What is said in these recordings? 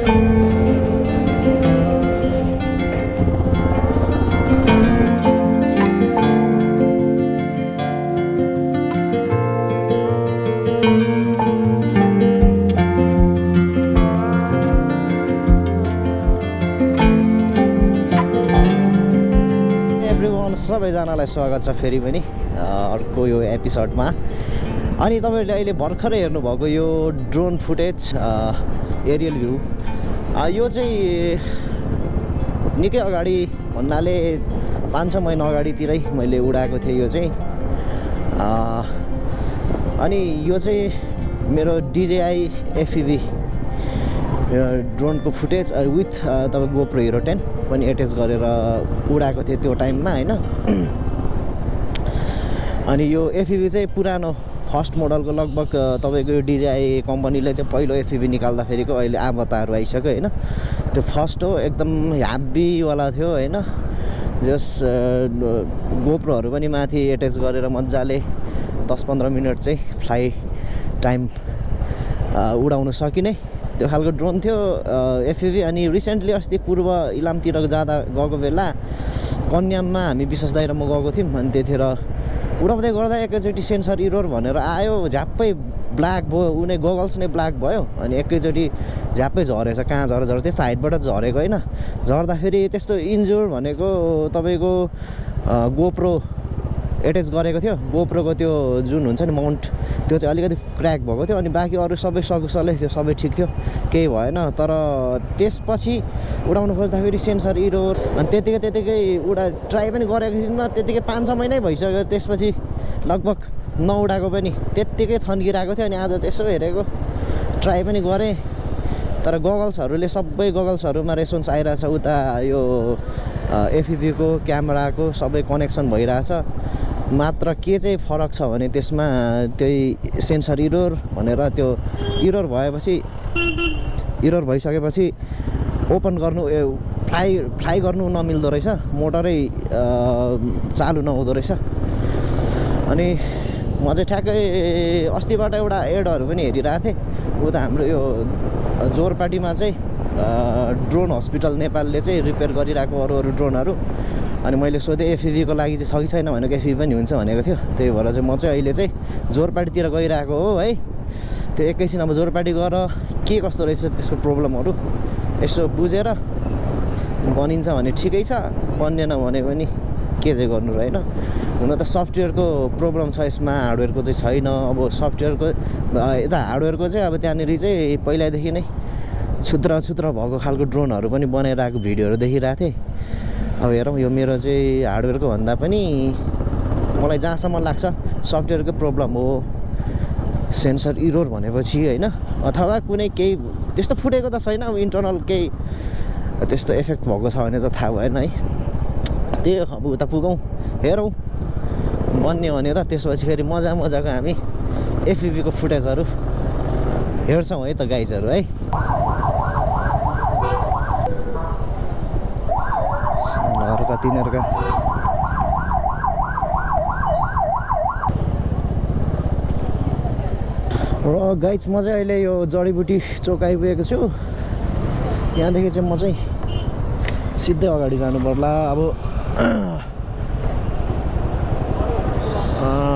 सबैजनालाई स्वागत छ फेरि पनि अर्को यो एपिसोडमा। अनि तपाईहरुले अहिले भर्खरै हेर्नुभएको यो ड्रोन फुटेज एरियल भ्यू, यो चाहिँ निकै अगाडि भन्नाले 5-6 महिना अगाडितिरै मैले उडाएको थिएँ यो चाहिँ। अनि यो चाहिँ मेरो DJI FPV ड्रोनको फुटेज विथ तपाईको GoPro Hero 10 पनि एट्याच गरेर उडाएको थिएँ त्यो टाइममा हैन। अनि यो FPV चाहिँ पुरानो फर्स्ट मोडलको लगभग तपाईको यो DJI कम्पनीले चाहिँ पहिलो FPV निकाल्दाखेरिको अहिले आवतारहरू आइसक्यो हैन। त्यो फर्स्ट हो, एकदम ह्याभी वाला थियो हैन। जस GoProहरू पनि माथि एट्याच गरेर मज्जाले 10-15 मिनेट चाहिँ फ्लाइ टाइम उडाउन सकिने त्यो खालको ड्रोन थियो FPV। अनि रिसेन्टली अस्ति पूर्व इलामतिर गएको बेला कन्याममा हामी विश्वास दाइ र म गएको थियौँ। अनि त्यतिखेर उडाउँदै गर्दा एकैचोटि सेन्सर इरर भनेर आयो, झ्याप्पै ब्ल्याक भयो, उनी गगल्स नै ब्ल्याक भयो। अनि एकैचोटि झ्याप्पै झरेछ, कहाँ झरेछ त्यस्तो हाइटबाट झरेको होइन। झर्दाखेरि त्यस्तो इन्जुर भनेको तपाईको GoPro एट्याच गरेको थियो, GoProको त्यो जुन हुन्छ नि माउन्ट, त्यो चाहिँ अलिकति क्र्याक भएको थियो। अनि बाँकी अरू सबै सकुसलै थियो, सबै ठिक थियो, केही भएन। तर त्यसपछि उडाउनु खोज्दाखेरि सेन्सर इरर, अनि त्यतिकै ट्राई पनि गरेको थिइनँ। त्यतिकै 5-6 महिनै भइसक्यो त्यसपछि लगभग नउडाएको पनि, त्यत्तिकै थन्किरहेको थियो। अनि आज चाहिँ यसो हेरेको, ट्राई पनि गरेँ, तर गगल्सहरूले सबै गगल्सहरूमा रेस्पोन्स आइरहेछ। उता यो FPV को क्यामेराको सबै कनेक्सन भइरहेछ। मात्र के चाहिँ फरक छ भने त्यसमा त्यही सेन्सर इरर भनेर त्यो इरर भइसकेपछि ओपन गर्नु फ्लाइ गर्नु नमिल्दो रहेछ, मोटरै चालु नहुँदो रहेछ। अनि म चाहिँ ठ्याक्कै अस्तिबाट एउटा एडहरू पनि हेरिरहेको थिएँ। उता हाम्रो यो जोरपाटीमा चाहिँ ड्रोन हस्पिटल नेपालले चाहिँ रिपेयर गरिरहेको अरू ड्रोनहरू। अनि मैले सोधेँ FPV को लागि चाहिँ छ कि छैन भनेको, FPV पनि हुन्छ भनेको थियो। त्यही भएर चाहिँ म चाहिँ अहिले चाहिँ जोरपाटीतिर गइरहेको हो है। त्यो एकैछिन अब जोरपाटी गएर के कस्तो रहेछ त्यसको प्रब्लमहरू यसो बुझेर बनिन्छ भने ठिकै छ, बनिएन भने पनि के चाहिँ गर्नु र हैन। हुन त सफ्टवेयरको प्रब्लम छ यसमा, हार्डवेयरको चाहिँ छैन। अब सफ्टवेयरको यता हार्डवेयरको चाहिँ अब त्यहाँनिर चाहिँ पहिल्यैदेखि नै छुद्र भएको खालको ड्रोनहरू पनि बनाइरहेको भिडियोहरू देखिरहेको थिएँ। अब हेरौँ, यो मेरो चाहिँ हार्डवेयरको भन्दा पनि मलाई जहाँसम्म लाग्छ सफ्टवेयरको प्रब्लम हो, सेन्सर इरर भनेपछि होइन। अथवा कुनै केही त्यस्तो फुटेको त छैन, अब इन्टरनल केही त्यस्तो इफेक्ट भएको छ भने त थाहा भएन है। त्यही अब उता पुगौँ, हेरौँ बन्ने भने त त्यसपछि फेरि मजाको हामी FPV को फुटेजहरू हेर्छौँ है त गाइजहरू है। तिनीहरूका र गाइज म चाहिँ अहिले यो जडीबुटी चोक आइपुगेको छु। यहाँदेखि चाहिँ म चाहिँ सिधै अगाडि जानु पर्ला। अब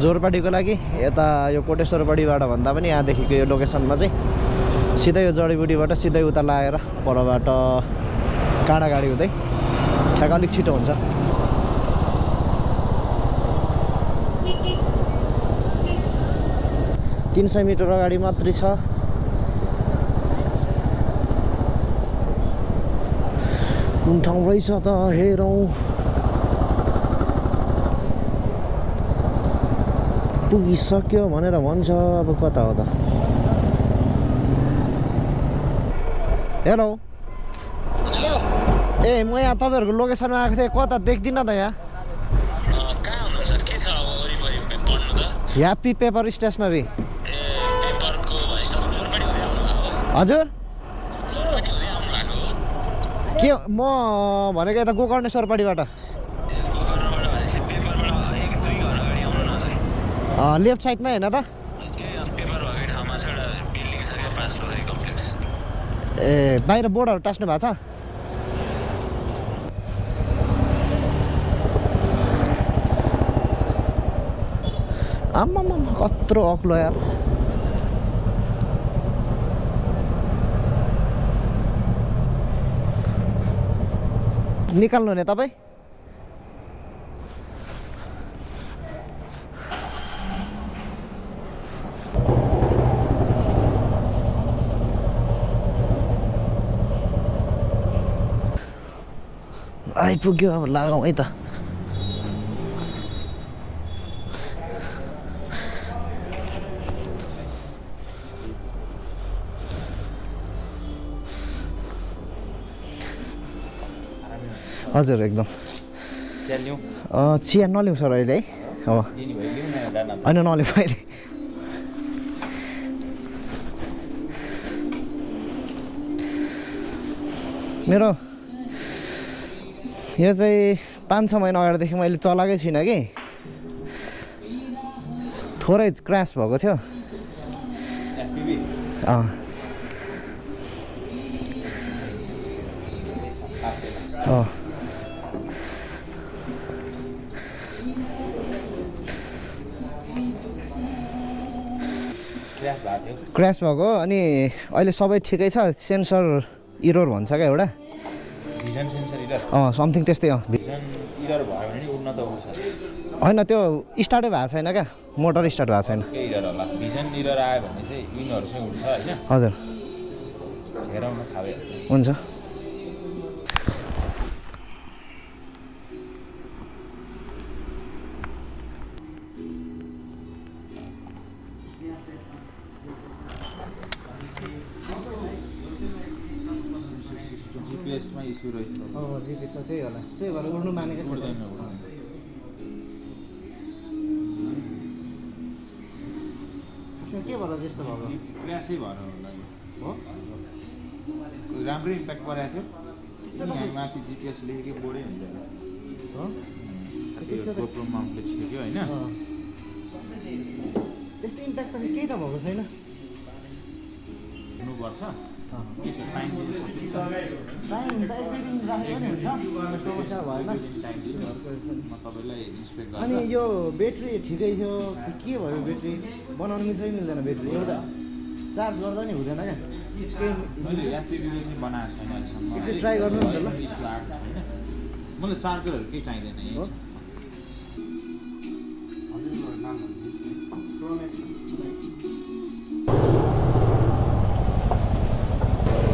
जोरपाटीको लागि यता यो कोटेश्वरपाटीबाट भन्दा पनि यहाँदेखिको यो लोकेसनमा चाहिँ सिधै यो जडीबुटीबाट सिधै उता लाएर परबाट काँडागाडी हुँदै ठ्याक्क अलिक छिटो हुन्छ। 300 मिटर अगाडि मात्रै छ। कुन ठाउँ रहेछ त हेरौँ। पुगिसक्यो भनेर भन्छ, अब कता हो त। हेलो, ए म यहाँ तपाईँहरूको लोकेसनमा आएको थिएँ, कता देख्दिनँ त यहाँ। Happy paper stationery. हजुर के म भनेको यता गोकर्णेश्वरपाटीबाट लेफ्ट साइडमा हैन त। ए बाहिर बोर्डहरू टास्नु भएको छ आम्मामा कत्रो अग्लो यार निकाल्नु नि तपाईँ आइपुग्यो अब लगाउँ है त हजुर एकदम चिया नलिउँ सर अहिले है अब होइन नलिउँ अहिले मेरो यो चाहिँ 5-6 महिना अगाडिदेखि मैले चलाएकै छुइनँ कि थोरै क्रास भएको थियो क्रास भएको अनि अहिले सबै ठिकै छ सेन्सर इरर भन्छ क्या एउटा भिजन सेन्सर इरर समथिङ त्यस्तै हो भिजन इरर भयो भने उड्न त उड्छ होइन त्यो स्टार्टै भएको छैन क्या मोटर स्टार्ट भएको छैन के इरर होला भिजन इरर आयो भने चाहिँ विनहरू चाहिँ उड्छ होइन हजुर हेराउन थाहा हुन्छ जिपिएसमा इस्यु रहेछ जिपिएस त्यही होला त्यही भएर उड्नु मानेको उड्दैन के भएर त्यस्तो भएको क्र्यासै भएर होला हो राम्रै इम्प्याक्ट परेको थियो यहाँ माथि जिपिएस लेखेकै बोर्डै हुँदैन हो गोप्रो माउन्टले छिक्यो होइन त्यस्तो इम्प्याक्ट त केही त भएको छैन हुनुपर्छ के छ टाइम समस्या भएन म तपाईँलाई इन्सपेक्ट अनि यो ब्याट्री ठिकै थियो के भयो ब्याट्री बनाउनु मिल्छ कि मिल्दैन ब्याट्री एउटा चार्ज गर्दा नि हुँदैन क्या मैले एफपिबीले चाहिँ बनाएको छैन अहिलेसम्म एकचोटि ट्राई गर्नु नि त ल इस्यु आएको छैन मलाई चार्जरहरू केही चाहिँदैन हो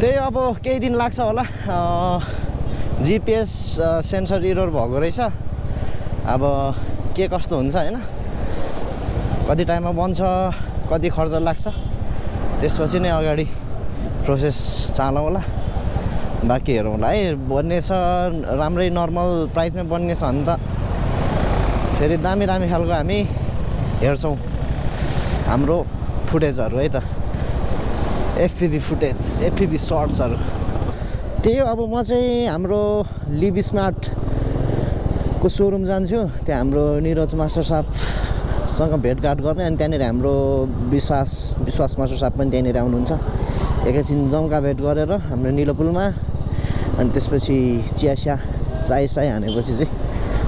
त्यही अब केही दिन लाग्छ होला जिपिएस सेन्सर इरर भएको रहेछ अब के कस्तो हुन्छ होइन कति टाइममा बन्छ कति खर्च लाग्छ त्यसपछि नै अगाडि प्रोसेस चालौँला बाँकी हेरौँला है बन्नेछ राम्रै नर्मल प्राइसमै बन्नेछ भने त फेरि दामी दामी खालको हामी हेर्छौँ हाम्रो फुटेजहरू है त एफपिभी फुटेज एफपिभी सर्ट्सहरू त्यही हो अब म चाहिँ हाम्रो लिभ स्मार्टको सोरुम जान्छु त्यहाँ हाम्रो निरज मास्टर साहबसँग भेटघाट गर्ने अनि त्यहाँनिर हाम्रो विश्वास मास्टर साहब पनि त्यहाँनिर आउनुहुन्छ एकैछिन जम्का भेट गरेर हाम्रो निलो पुलमा अनि त्यसपछि चिया चाय हानेपछि चाहिँ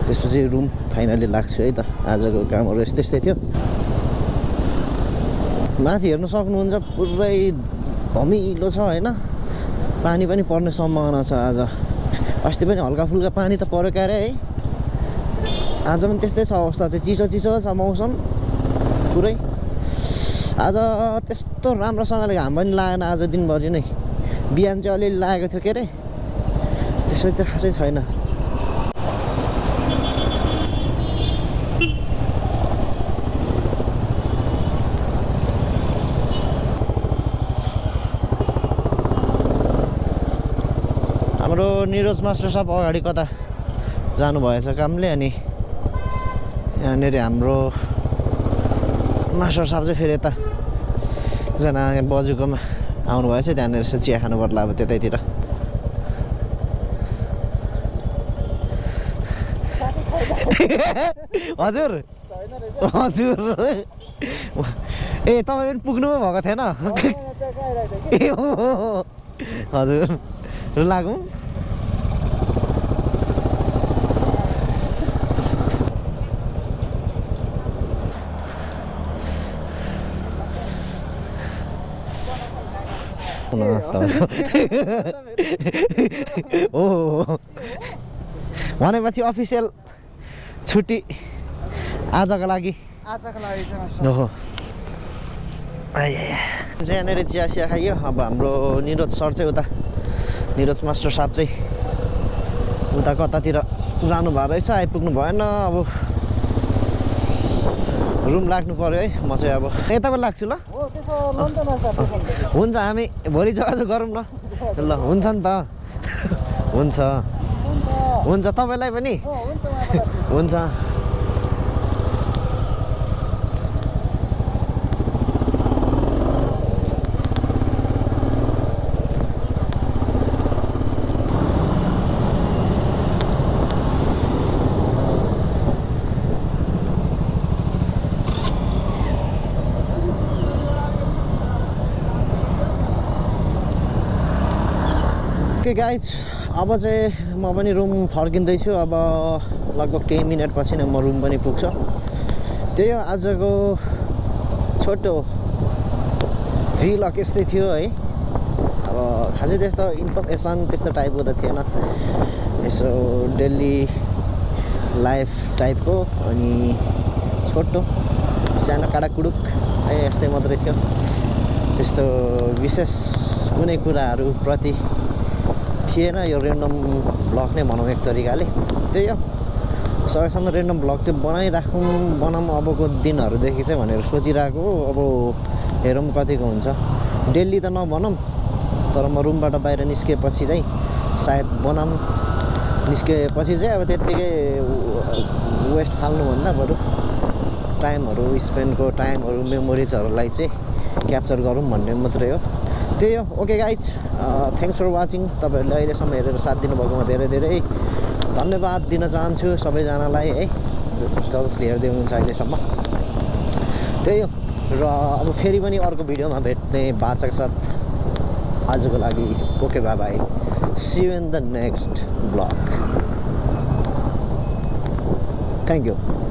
त्यसपछि रुम फाइनली लाग्छु है त आजको कामहरू यस्तै थियो माथि हेर्नु सक्नुहुन्छ पुरै धमिलो छ होइन पानी पनि पर्ने सम्भावना छ आज अस्ति पनि हल्का फुल्का पानी त पऱ्यो क्यारे है आज पनि त्यस्तै छ अवस्था चाहिँ चिसो छ मौसम पुरै आज त्यस्तो राम्रोसँगले घाम पनि लागेन आज दिनभरि नै बिहान चाहिँ अलिअलि लागेको थियो के अरे त्यसो त खासै छैन हाम्रो निरज मास्टर साहब अगाडि कता जानुभएछ कामले अनि यहाँनिर हाम्रो मास्टर साहब चाहिँ फेरि यता एकजना बजुकोमा आउनुभएछ त्यहाँनिर चिया खानु पर्ला अब त्यतैतिर हजुर हजुर ए तपाईँ पनि पुग्नु भएको थिएन ए हो हजुर लागौँ हो भनेपछि अफिसियल छुट्टी आजको लागि ओहो यहाँनिर चिया सिया खाइयो अब हाम्रो निरज सर चाहिँ उता निरज मास्टर साहब चाहिँ उता कतातिर जानुभएको रहेछ आइपुग्नु भएन अब रुम लाग्नु पर्यो है म चाहिँ अब यता पनि लाग्छु ल हुन्छ हामी भोलि जोगाजोग गरौँ न ल हुन्छ नि त हुन्छ हुन्छ तपाईँलाई पनि हुन्छ ओके गाइज अब चाहिँ म पनि रुम फर्किँदैछु अब लगभग केही मिनटपछि नै म रुम पनि पुग्छ त्यही हो आजको छोटो भ्लग यस्तै थियो है अब खासै त्यस्तो इन्फर्मेसन त्यस्तो टाइपको त थिएन यसो डेली लाइफ टाइपको अनि छोटो सानो काडाकुडुक है यस्तै मात्रै थियो त्यस्तो विशेष कुनै कुराहरू प्रति थिएन यो रेन्डम ब्लग नै भनौँ एक तरिकाले त्यही हो सकेसम्म रेन्डम ब्लग चाहिँ बनाऊँ अबको दिनहरूदेखि चाहिँ भनेर सोचिरहेको अब हेरौँ कतिको हुन्छ डेली त नभनौँ तर म रुमबाट बाहिर निस्केपछि चाहिँ सायद बनाऊँ निस्केपछि चाहिँ अब त्यत्तिकै वेस्ट फाल्नुभन्दा बरु टाइमहरू स्पेन्डको टाइमहरू मेमोरिजहरूलाई चाहिँ क्याप्चर गरौँ भन्ने मात्रै हो त्यही हो okay guys thanks for watching तपाईँहरूले अहिलेसम्म हेरेर साथ दिनुभएकोमा धेरै धेरै धन्यवाद दिन चाहन्छु सबैजनालाई है जसले हेर्दै हुनुहुन्छ अहिलेसम्म त्यही हो र अब फेरि पनि अर्को भिडियोमा भेट्ने बाचाको साथ आजको लागि okay bye bye see you in the next blog thank you